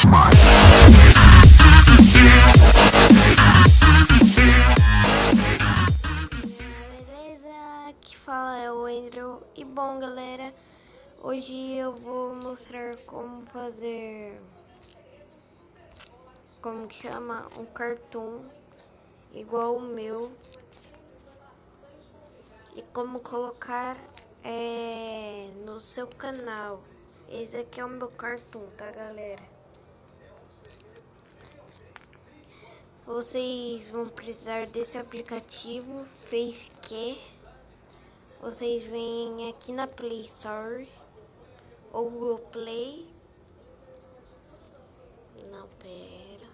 Smart. Beleza? Aqui fala é o Andrew. E bom, galera, hoje eu vou mostrar como fazer, como que chama, um cartoon igual o meu e como colocar no seu canal. Esse aqui é o meu cartoon, tá, galera? Vocês vão precisar desse aplicativo Facecam. Vocês vêm aqui na Play Store ou Google Play. Não, pera.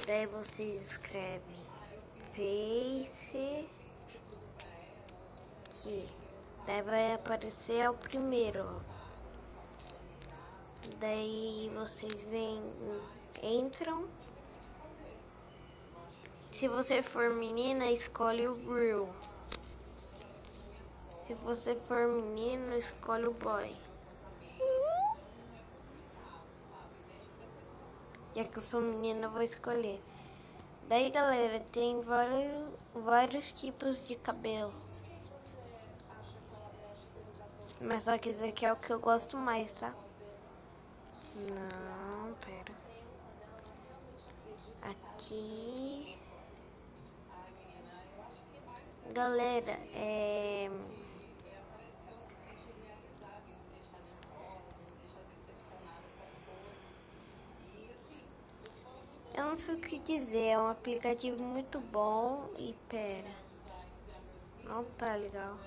Daí vocês escrevem Face aqui. Daí vai aparecer o primeiro, ó. Daí vocês entram. Se você for menina, escolhe o Grill. Se você for menino, escolhe o Boy. Já que eu sou menina, eu vou escolher. Daí, galera, tem vários tipos de cabelo. Mas só que esse aqui é o que eu gosto mais, tá? Não, pera. Aqui. Galera, eu não sei o que dizer, é um aplicativo muito bom e pera. Não tá legal.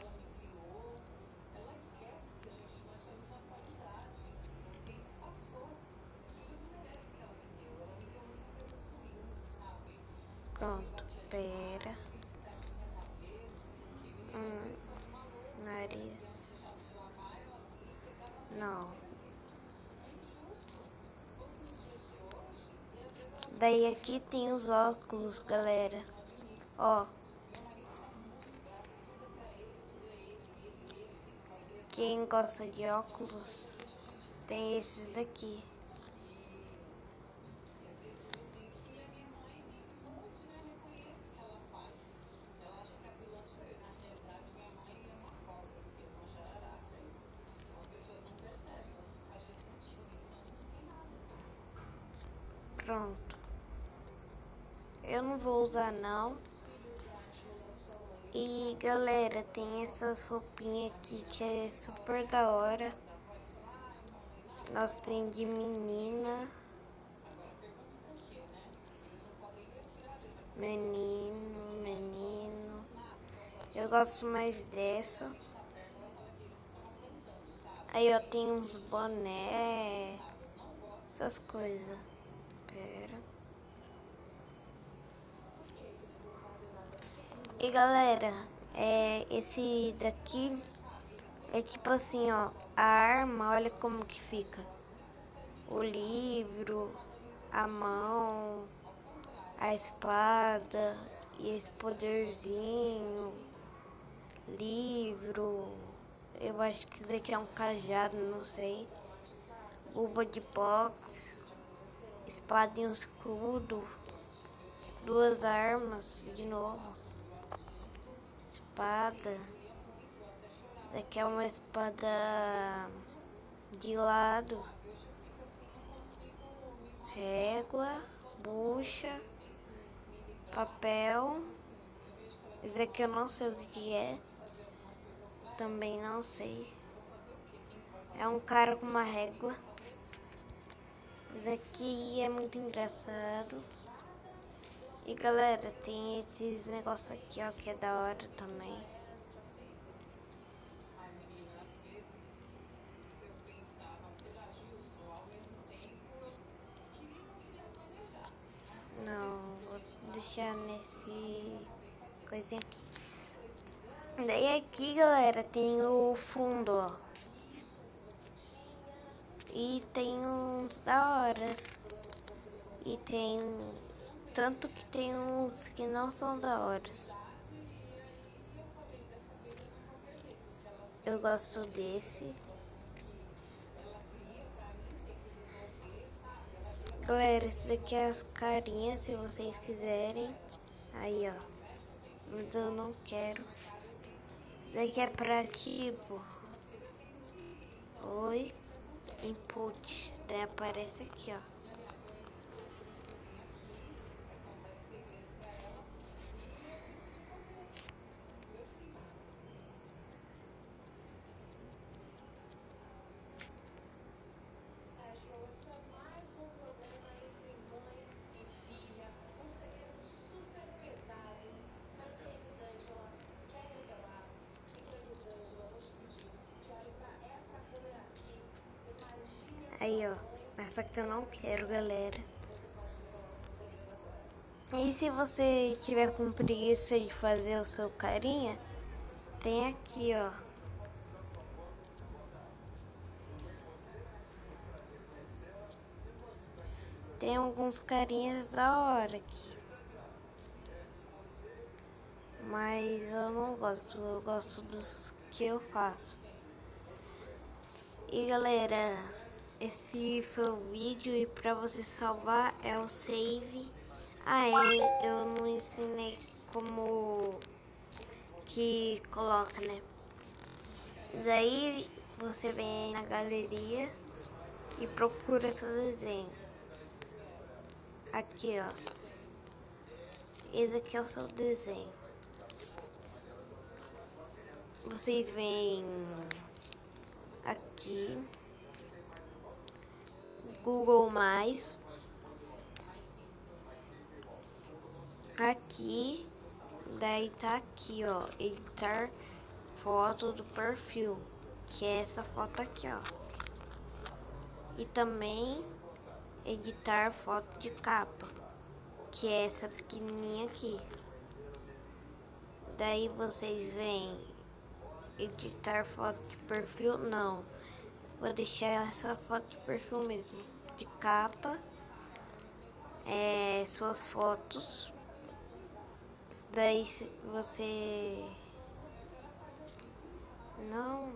Pronto, pera. Nariz. Não. Daí aqui tem os óculos, galera. Ó. Quem gosta de óculos, tem esses aqui. Pronto. Eu não vou usar não. E galera, tem essas roupinhas aqui que é super da hora. Nós tem de menina, menino. Eu gosto mais dessa. Aí eu tenho uns boné, essas coisas. Pera. E galera, esse daqui é tipo assim, ó, a arma, olha como que fica. O livro, a mão, a espada e esse poderzinho, livro. Eu acho que isso daqui é um cajado, não sei. Luva de boxe, espada e um escudo, duas armas de novo. Espada. Daqui é uma espada de lado. Régua, bucha, papel. Esse aqui eu não sei o que é. Também não sei. É um cara com uma régua. Esse aqui é muito engraçado. E galera, tem esses negócios aqui, ó, que é da hora também. Não, vou deixar nesse coisinha aqui. Daí aqui, galera, tem o fundo, ó. E tem uns da horas. E tem... Tanto que tem uns que não são da horas. eu gosto desse. Galera, esse daqui é as carinhas, se vocês quiserem. Aí, ó. Mas eu não quero. Esse daqui é pra tipo... Oi. Input. Daí aparece aqui, ó. Aí, ó. Mas só que eu não quero, galera. E se você tiver com preguiça de fazer o seu carinha, tem aqui, ó. Tem alguns carinhas da hora aqui. Mas eu não gosto, eu gosto dos que eu faço. E galera, esse foi o vídeo e pra você salvar é o save. Eu não ensinei como que coloca, né? Daí você vem aí na galeria e procura seu desenho. Aqui, ó. Esse aqui é o seu desenho. Vocês vêm aqui, Google+, aqui, daí tá aqui, ó, editar foto do perfil, que é essa foto aqui, ó. E também editar foto de capa, que é essa pequenininha aqui. Daí vocês vêm editar foto de perfil, não. Vou deixar essa foto de perfil mesmo, de capa, suas fotos. Daí você não